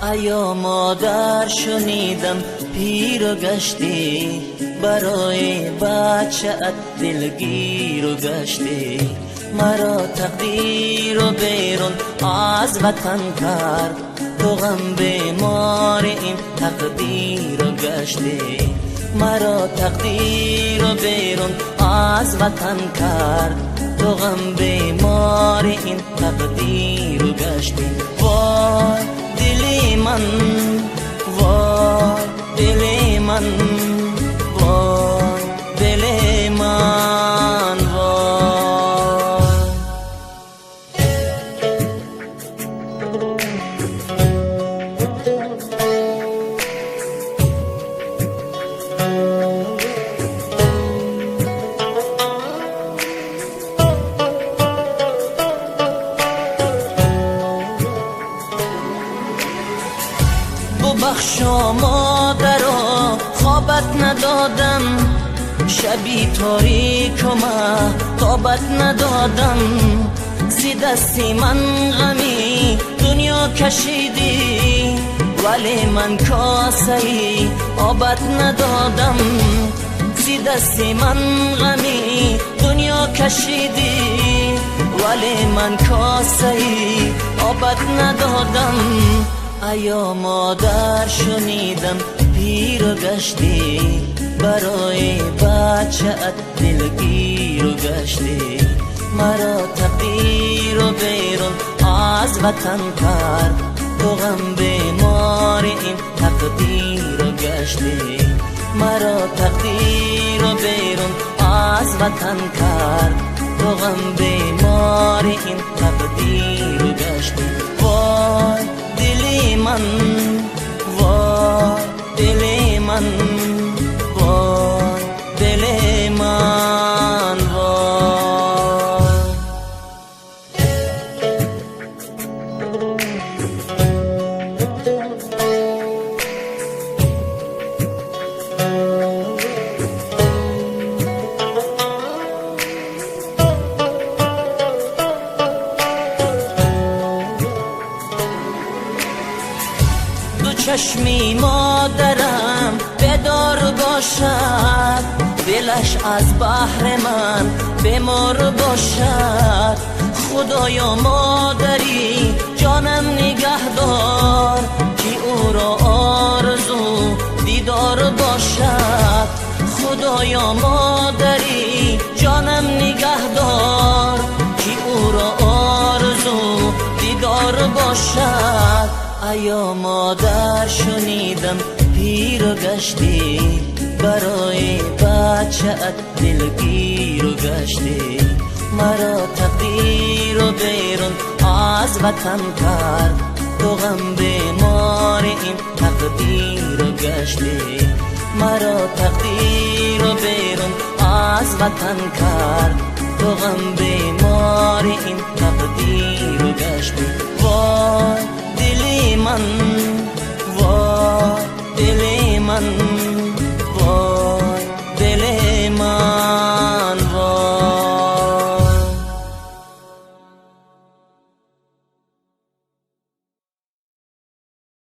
ایا مادر شنیدم پیر و گشتی، برای بچه‌ات دلگیر و گشتی. مرا تقدیر و بیرون از وطن کرد، تو غم بیمار این تقدیر و گشتی. مرا تقدیر و بیرون از وطن کرد، تو غم بیمار این تقدیر و گشتی. وای دلی من، وای دلی من، وای دلی من، وای. ببخشا مادرا خوابت ندادم، شبی تاریک و مهتابت ندادم. زی دستی من غمی دنیا کشیدی، ولی من کاسه ای آبت ندادم. زی دستی من غمی دنیا کشیدی، ولی من کاسه ای آبت ندادم. ایا مادر شنیدم پیر و گشتی، برای بچه‌ات دلگیر و گشتی. مرا تقدیر و بیرون از وطن کرد، تو غم بیمار این تقدیر و گشتی. مرا تقدیر و بیرون از وطن کرد، تو غم بیمار این تقدیر و گشتی. وای دلی من، وای دلی من، وای دلی من، وای. چشمی مادرم بدار باشد، دلش از بحر من بیمار باشد. خدایا مادری جانم نگه دار، که او را آرزو دیدار باشد. خدایا مادری جانم نگه دار، که او را آرزو دیدار باشد. ایا مادر شنیدم پیر و گشتی، برای بچه‌ات دلگیر و گشتی. مرا تقدیر و بیرون از وطن کرد، تو غم بیمار این تقدیر و گشتی. مرا تقدیر و بیرون از وطن کرد، تو غم بیمار این تقدیر و گشتی. وای دلی من،